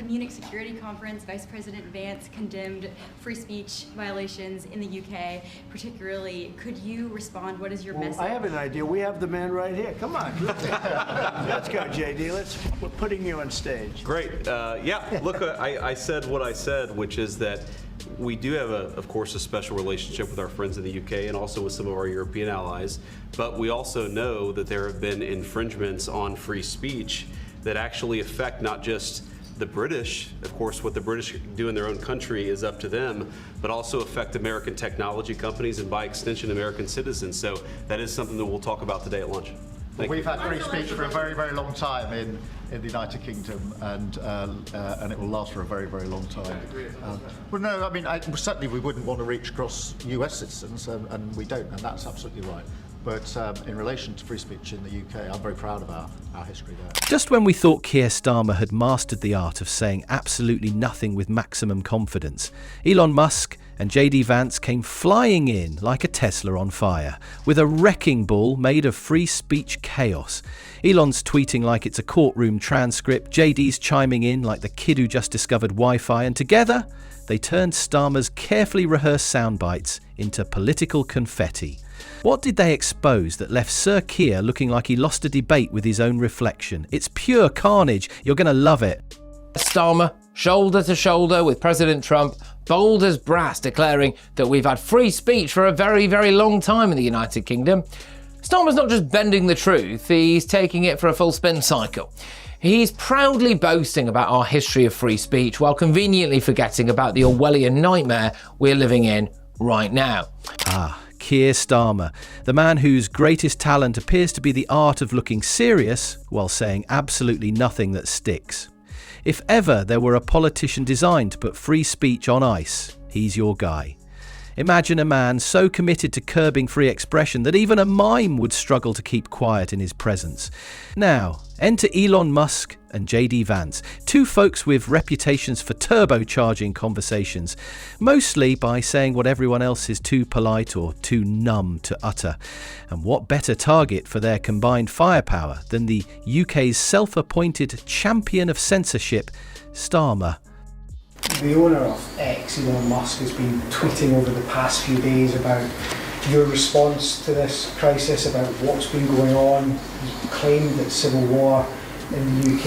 Munich Security Conference, Vice President Vance condemned free speech violations in the UK, particularly. Could you respond? What is your message? I have an idea. We have the man right here. Come on. Let's go, JD. We're putting you on stage. Great. Yeah, look, I said what I said, which is that we do have, of course, a special relationship with our friends in the UK and also with some of our European allies, but we also know that there have been infringements on free speech that actually affect not just the British. Of course, what the British do in their own country is up to them, but also affect American technology companies and by extension American citizens. So that is something that we'll talk about today at lunch. We've had free speech for a very, very long time in the United Kingdom, and it will last for a very, very long time. Well, no, I mean, certainly we wouldn't want to reach across US citizens, and we don't, and that's absolutely right. But in relation to free speech in the UK, I'm very proud of our history there. Just when we thought Keir Starmer had mastered the art of saying absolutely nothing with maximum confidence, Elon Musk and JD Vance came flying in like a Tesla on fire, with a wrecking ball made of free speech chaos. Elon's tweeting like it's a courtroom transcript, JD's chiming in like the kid who just discovered Wi-Fi, and together they turned Starmer's carefully rehearsed sound bites into political confetti. What did they expose that left Sir Keir looking like he lost a debate with his own reflection? It's pure carnage. You're going to love it. Starmer, shoulder to shoulder with President Trump, bold as brass, declaring that we've had free speech for a very, very long time in the United Kingdom. Starmer's not just bending the truth, he's taking it for a full spin cycle. He's proudly boasting about our history of free speech while conveniently forgetting about the Orwellian nightmare we're living in right now. Keir Starmer, the man whose greatest talent appears to be the art of looking serious while saying absolutely nothing that sticks. If ever there were a politician designed to put free speech on ice, he's your guy. Imagine a man so committed to curbing free expression that even a mime would struggle to keep quiet in his presence. Now, enter Elon Musk and JD Vance, two folks with reputations for turbocharging conversations, mostly by saying what everyone else is too polite or too numb to utter. And what better target for their combined firepower than the UK's self-appointed champion of censorship, Starmer? The owner of X, Elon Musk, has been tweeting over the past few days about your response to this crisis, about what's been going on. He's claimed that civil war in the UK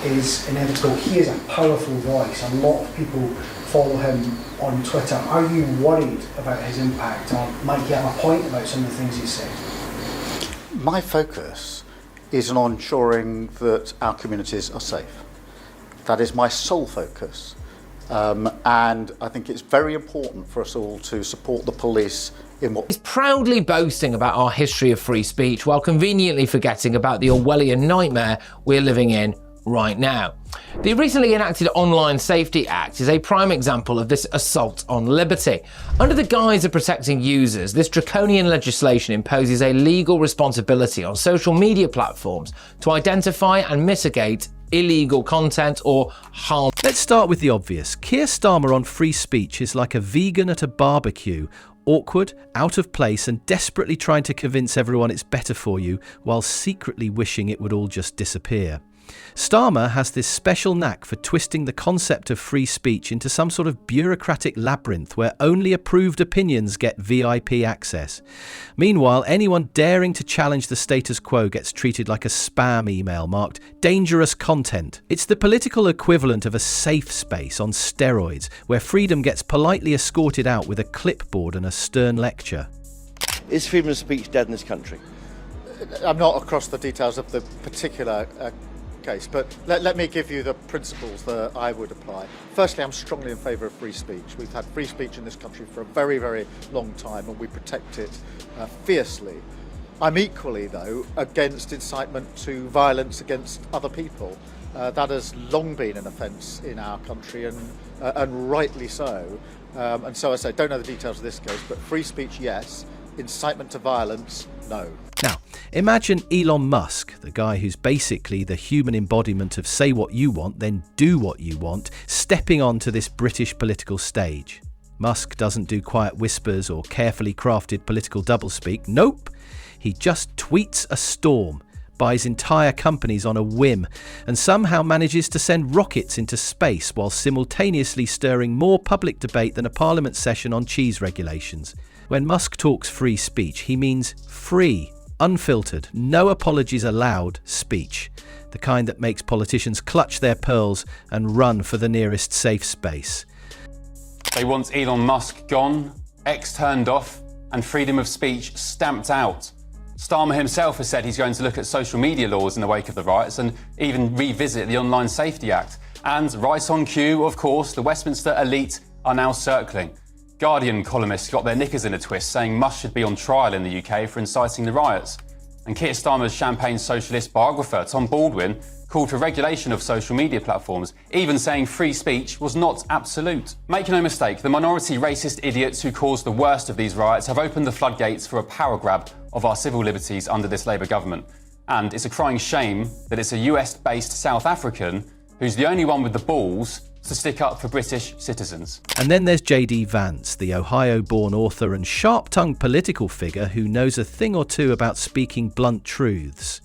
is inevitable. He is a powerful voice. A lot of people follow him on Twitter. Are you worried about his impact, or might he have a point about some of the things he's saying? My focus is on ensuring that our communities are safe. That is my sole focus. And I think it's very important for us all to support the police in what... He's proudly boasting about our history of free speech while conveniently forgetting about the Orwellian nightmare we're living in right now. The recently enacted Online Safety Act is a prime example of this assault on liberty. Under the guise of protecting users, this draconian legislation imposes a legal responsibility on social media platforms to identify and mitigate illegal content or harm. Let's start with the obvious. Keir Starmer on free speech is like a vegan at a barbecue, awkward, out of place, and desperately trying to convince everyone it's better for you while secretly wishing it would all just disappear. Starmer has this special knack for twisting the concept of free speech into some sort of bureaucratic labyrinth where only approved opinions get VIP access. Meanwhile, anyone daring to challenge the status quo gets treated like a spam email marked dangerous content. It's the political equivalent of a safe space on steroids, where freedom gets politely escorted out with a clipboard and a stern lecture. Is freedom of speech dead in this country? I'm not across the details of the particular case, but let me give you the principles that I would apply. Firstly, I'm strongly in favour of free speech. We've had free speech in this country for a very, very long time, and we protect it fiercely. I'm equally, though, against incitement to violence against other people. That has long been an offence in our country, and rightly so. And so I say, don't know the details of this case, but free speech, yes. Incitement to violence, no. Now, imagine Elon Musk, the guy who's basically the human embodiment of say what you want, then do what you want, stepping onto this British political stage. Musk doesn't do quiet whispers or carefully crafted political doublespeak. Nope. He just tweets a storm, buys entire companies on a whim, and somehow manages to send rockets into space while simultaneously stirring more public debate than a parliament session on cheese regulations. When Musk talks free speech, he means free, unfiltered, no apologies allowed speech. The kind that makes politicians clutch their pearls and run for the nearest safe space. They want Elon Musk gone, X turned off, and freedom of speech stamped out. Starmer himself has said he's going to look at social media laws in the wake of the riots and even revisit the Online Safety Act. And right on cue, of course, the Westminster elite are now circling. Guardian columnists got their knickers in a twist, saying Musk should be on trial in the UK for inciting the riots. And Keir Starmer's champagne socialist biographer, Tom Baldwin, called for regulation of social media platforms, even saying free speech was not absolute. Make no mistake, the minority racist idiots who caused the worst of these riots have opened the floodgates for a power grab of our civil liberties under this Labour government. And it's a crying shame that it's a US-based South African who's the only one with the balls to stick up for British citizens. And then there's JD Vance, the Ohio-born author and sharp-tongued political figure who knows a thing or two about speaking blunt truths.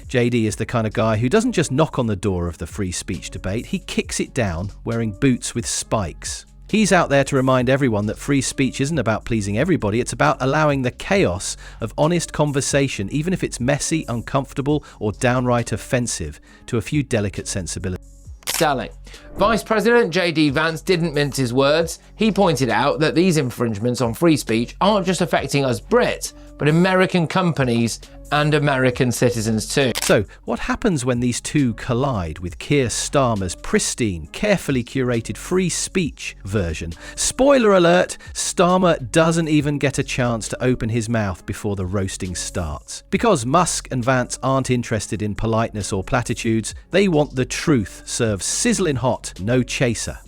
JD is the kind of guy who doesn't just knock on the door of the free speech debate, he kicks it down wearing boots with spikes. He's out there to remind everyone that free speech isn't about pleasing everybody, it's about allowing the chaos of honest conversation, even if it's messy, uncomfortable, or downright offensive, to a few delicate sensibilities. Selling. Vice President JD Vance didn't mince his words. He pointed out that these infringements on free speech aren't just affecting us Brits, but American companies and American citizens too. So, what happens when these two collide with Keir Starmer's pristine, carefully curated free speech version? Spoiler alert, Starmer doesn't even get a chance to open his mouth before the roasting starts. Because Musk and Vance aren't interested in politeness or platitudes, they want the truth served sizzling hot, no chaser.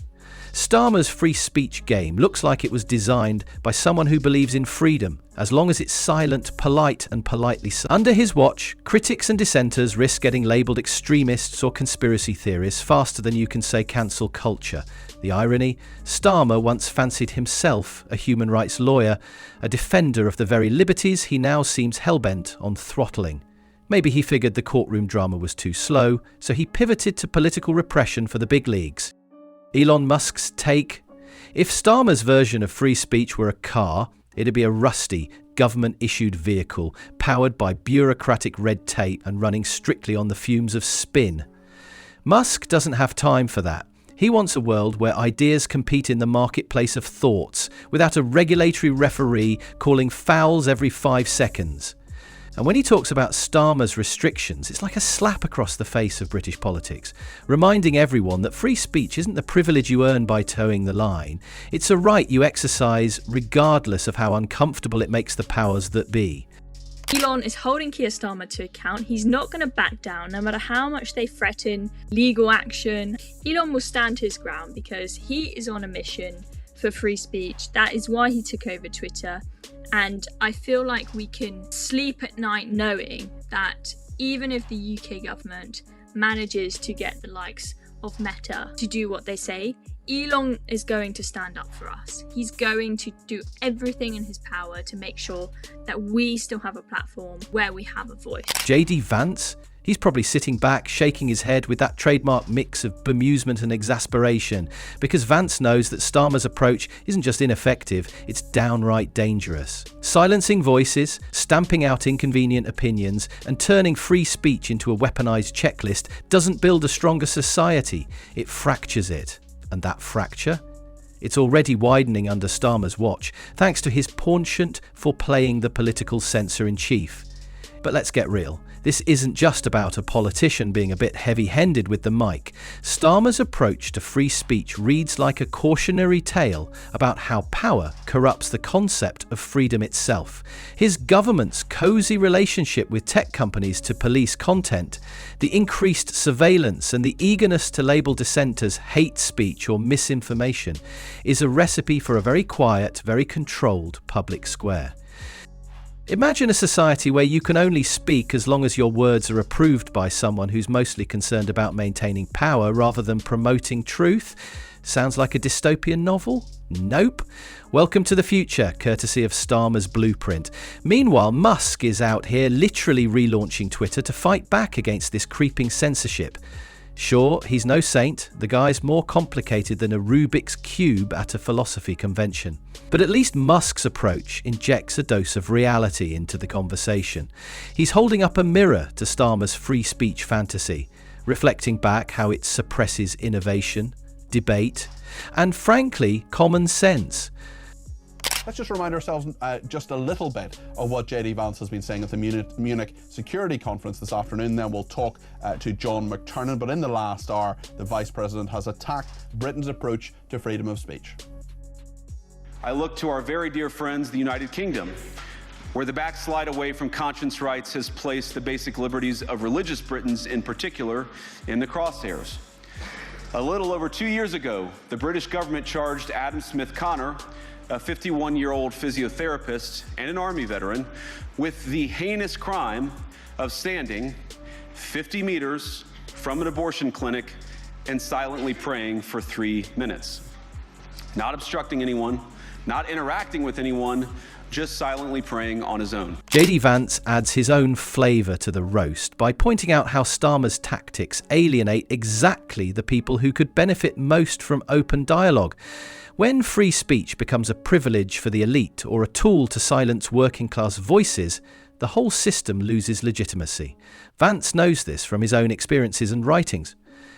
Starmer's free speech game looks like it was designed by someone who believes in freedom, as long as it's silent, polite and politely silent. Under his watch, critics and dissenters risk getting labelled extremists or conspiracy theorists faster than you can say cancel culture. The irony? Starmer once fancied himself a human rights lawyer, a defender of the very liberties he now seems hellbent on throttling. Maybe he figured the courtroom drama was too slow, so he pivoted to political repression for the big leagues. Elon Musk's take? If Starmer's version of free speech were a car, it'd be a rusty, government-issued vehicle, powered by bureaucratic red tape and running strictly on the fumes of spin. Musk doesn't have time for that. He wants a world where ideas compete in the marketplace of thoughts, without a regulatory referee calling fouls every 5 seconds. And when he talks about Starmer's restrictions, it's like a slap across the face of British politics, reminding everyone that free speech isn't the privilege you earn by towing the line. It's a right you exercise regardless of how uncomfortable it makes the powers that be. Elon is holding Keir Starmer to account. He's not going to back down, no matter how much they threaten legal action. Elon will stand his ground because he is on a mission for free speech. That is why he took over Twitter. And I feel like we can sleep at night knowing that even if the UK government manages to get the likes of Meta to do what they say, Elon is going to stand up for us. He's going to do everything in his power to make sure that we still have a platform where we have a voice. JD Vance? He's probably sitting back, shaking his head with that trademark mix of bemusement and exasperation, because Vance knows that Starmer's approach isn't just ineffective, it's downright dangerous. Silencing voices, stamping out inconvenient opinions, and turning free speech into a weaponized checklist doesn't build a stronger society, it fractures it. And that fracture? It's already widening under Starmer's watch, thanks to his penchant for playing the political censor-in-chief. But let's get real. This isn't just about a politician being a bit heavy-handed with the mic. Starmer's approach to free speech reads like a cautionary tale about how power corrupts the concept of freedom itself. His government's cosy relationship with tech companies to police content, the increased surveillance and the eagerness to label dissenters hate speech or misinformation is a recipe for a very quiet, very controlled public square. Imagine a society where you can only speak as long as your words are approved by someone who's mostly concerned about maintaining power rather than promoting truth. Sounds like a dystopian novel? Nope. Welcome to the future, courtesy of Starmer's blueprint. Meanwhile, Musk is out here literally relaunching Twitter to fight back against this creeping censorship. Sure, he's no saint. The guy's more complicated than a Rubik's Cube at a philosophy convention. But at least Musk's approach injects a dose of reality into the conversation. He's holding up a mirror to Starmer's free speech fantasy, reflecting back how it suppresses innovation, debate, and frankly, common sense. Let's just remind ourselves just a little bit of what JD Vance has been saying at the Munich Security Conference this afternoon. Then we'll talk to John McTernan. But in the last hour, the Vice President has attacked Britain's approach to freedom of speech. I look to our very dear friends, the United Kingdom, where the backslide away from conscience rights has placed the basic liberties of religious Britons in particular in the crosshairs. A little over 2 years ago, the British government charged Adam Smith Connor, a 51-year-old physiotherapist and an Army veteran, with the heinous crime of standing 50 meters from an abortion clinic and silently praying for 3 minutes. Not obstructing anyone, not interacting with anyone, just silently praying on his own. JD Vance adds his own flavour to the roast by pointing out how Starmer's tactics alienate exactly the people who could benefit most from open dialogue. When free speech becomes a privilege for the elite or a tool to silence working class voices, the whole system loses legitimacy. Vance knows this from his own experiences and writings.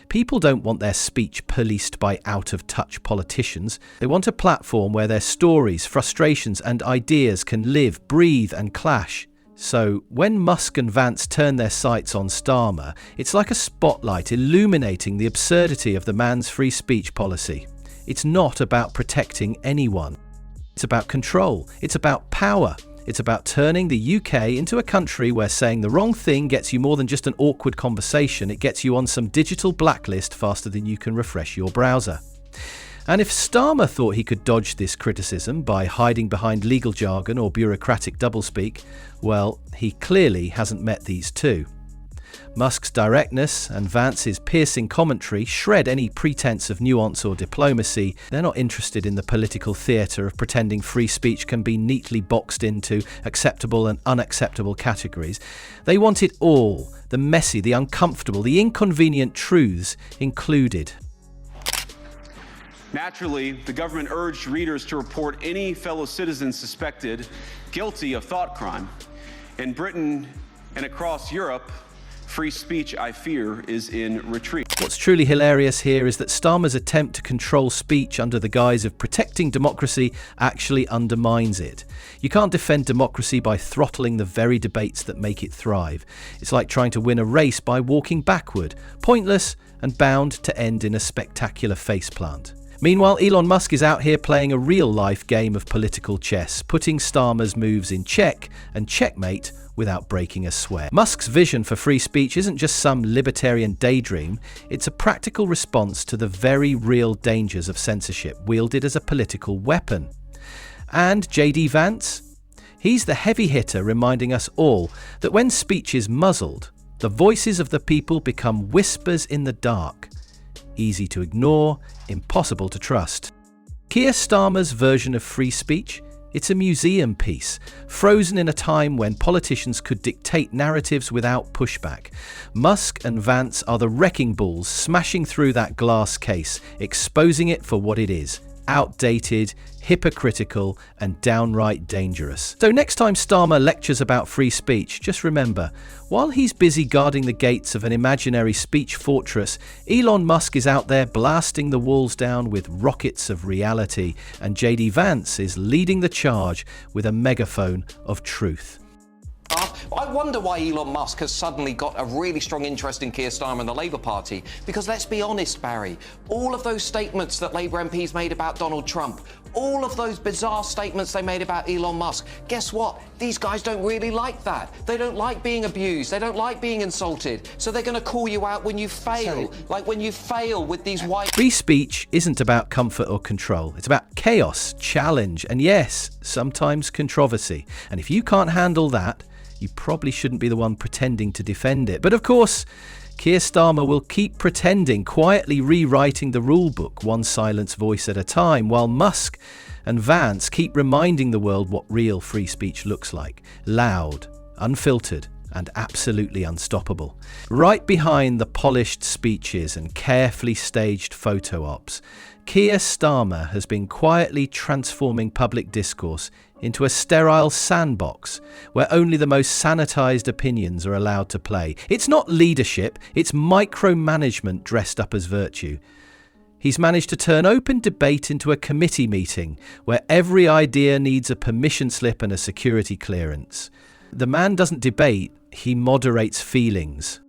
People don't want their speech policed by out-of-touch politicians. They want a platform where their stories, frustrations and ideas can live, breathe and clash. So, when Musk and Vance turn their sights on Starmer, it's like a spotlight illuminating the absurdity of the man's free speech policy. It's not about protecting anyone. It's about control. It's about power. It's about turning the UK into a country where saying the wrong thing gets you more than just an awkward conversation. It gets you on some digital blacklist faster than you can refresh your browser. And if Starmer thought he could dodge this criticism by hiding behind legal jargon or bureaucratic doublespeak, well, he clearly hasn't met these two. Musk's directness and Vance's piercing commentary shred any pretense of nuance or diplomacy. They're not interested in the political theatre of pretending free speech can be neatly boxed into acceptable and unacceptable categories. They want it all, the messy, the uncomfortable, the inconvenient truths included. Naturally, the government urged readers to report any fellow citizen suspected guilty of thought crime. In Britain and across Europe, free speech, I fear, is in retreat. What's truly hilarious here is that Starmer's attempt to control speech under the guise of protecting democracy actually undermines it. You can't defend democracy by throttling the very debates that make it thrive. It's like trying to win a race by walking backward, pointless and bound to end in a spectacular faceplant. Meanwhile, Elon Musk is out here playing a real-life game of political chess, putting Starmer's moves in check and checkmate without breaking a sweat. Musk's vision for free speech isn't just some libertarian daydream, it's a practical response to the very real dangers of censorship wielded as a political weapon. And JD Vance? He's the heavy hitter reminding us all that when speech is muzzled, the voices of the people become whispers in the dark. Easy to ignore, impossible to trust. Keir Starmer's version of free speech? It's a museum piece, frozen in a time when politicians could dictate narratives without pushback. Musk and Vance are the wrecking balls smashing through that glass case, exposing it for what it is: outdated, hypocritical, and downright dangerous. So next time Starmer lectures about free speech, just remember, while he's busy guarding the gates of an imaginary speech fortress, Elon Musk is out there blasting the walls down with rockets of reality, and JD Vance is leading the charge with a megaphone of truth. I wonder why Elon Musk has suddenly got a really strong interest in Keir Starmer and the Labour Party. Because let's be honest, Barry, all of those statements that Labour MPs made about Donald Trump, all of those bizarre statements they made about Elon Musk, guess what? These guys don't really like that. They don't like being abused. They don't like being insulted. So they're going to call you out when you fail, like when you fail with these white... Free speech isn't about comfort or control. It's about chaos, challenge, and yes, sometimes controversy. And if you can't handle that, you probably shouldn't be the one pretending to defend it. But of course, Keir Starmer will keep pretending, quietly rewriting the rulebook one silenced voice at a time, while Musk and Vance keep reminding the world what real free speech looks like. Loud, unfiltered, and absolutely unstoppable. Right behind the polished speeches and carefully staged photo ops, Keir Starmer has been quietly transforming public discourse into a sterile sandbox where only the most sanitized opinions are allowed to play. It's not leadership, it's micromanagement dressed up as virtue. He's managed to turn open debate into a committee meeting where every idea needs a permission slip and a security clearance. The man doesn't debate, he moderates feelings.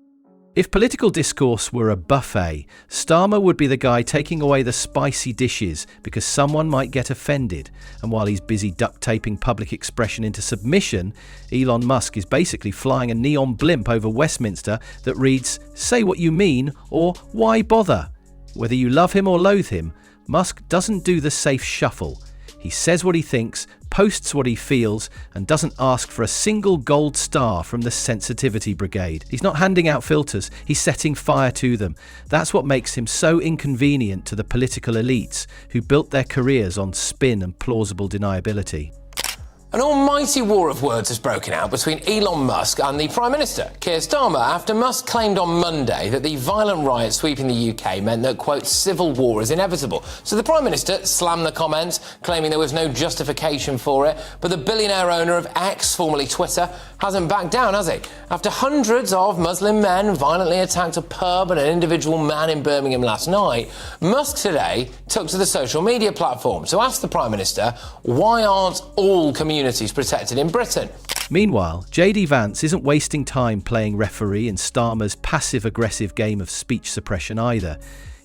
If political discourse were a buffet, Starmer would be the guy taking away the spicy dishes because someone might get offended. And while he's busy duct taping public expression into submission, Elon Musk is basically flying a neon blimp over Westminster that reads, "Say what you mean," or "Why bother?" Whether you love him or loathe him, Musk doesn't do the safe shuffle. He says what he thinks, posts what he feels, and doesn't ask for a single gold star from the sensitivity brigade. He's not handing out filters, he's setting fire to them. That's what makes him so inconvenient to the political elites who built their careers on spin and plausible deniability. An almighty war of words has broken out between Elon Musk and the Prime Minister, Keir Starmer, after Musk claimed on Monday that the violent riots sweeping the UK meant that, quote, civil war is inevitable. So the Prime Minister slammed the comments, claiming there was no justification for it. But the billionaire owner of X, formerly Twitter, hasn't backed down, has he? After hundreds of Muslim men violently attacked a pub and an individual man in Birmingham last night, Musk today took to the social media platform to ask the Prime Minister, why aren't all communities protected in Britain? Meanwhile, JD Vance isn't wasting time playing referee in Starmer's passive-aggressive game of speech suppression either.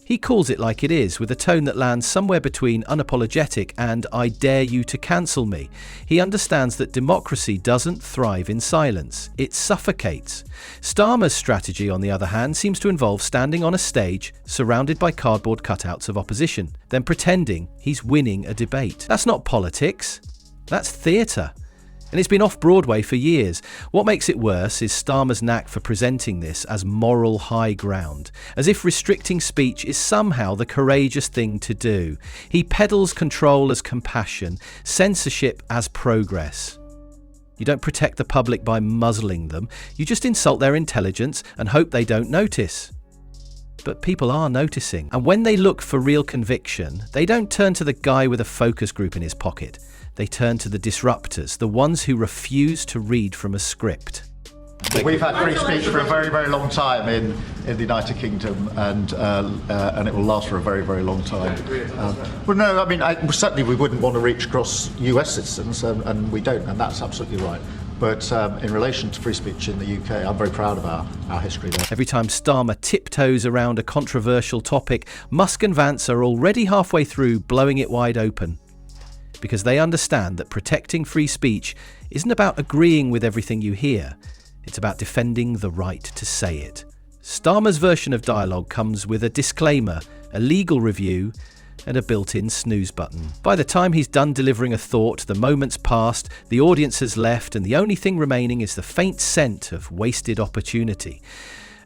He calls it like it is, with a tone that lands somewhere between unapologetic and "I dare you to cancel me." He understands that democracy doesn't thrive in silence, it suffocates. Starmer's strategy, on the other hand, seems to involve standing on a stage surrounded by cardboard cutouts of opposition, then pretending he's winning a debate. That's not politics. That's theatre. And it's been off-Broadway for years. What makes it worse is Starmer's knack for presenting this as moral high ground, as if restricting speech is somehow the courageous thing to do. He peddles control as compassion, censorship as progress. You don't protect the public by muzzling them, you just insult their intelligence and hope they don't notice. But people are noticing, and when they look for real conviction, they don't turn to the guy with a focus group in his pocket. They turn to the disruptors, the ones who refuse to read from a script. We've had free speech for a very, very long time in the United Kingdom, and it will last for a very, very long time. Well, no, I mean, certainly we wouldn't want to reach across US citizens, and we don't, and that's absolutely right. But in relation to free speech in the UK, I'm very proud of our history there. Every time Starmer tiptoes around a controversial topic, Musk and Vance are already halfway through blowing it wide open. Because they understand that protecting free speech isn't about agreeing with everything you hear. It's about defending the right to say it. Starmer's version of dialogue comes with a disclaimer, a legal review, and a built-in snooze button. By the time he's done delivering a thought, the moment's passed, the audience has left, and the only thing remaining is the faint scent of wasted opportunity.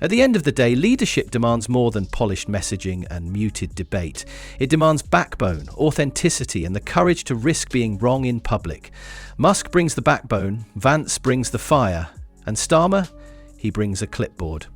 At the end of the day, leadership demands more than polished messaging and muted debate. It demands backbone, authenticity, and the courage to risk being wrong in public. Musk brings the backbone, Vance brings the fire, and Starmer, he brings a clipboard.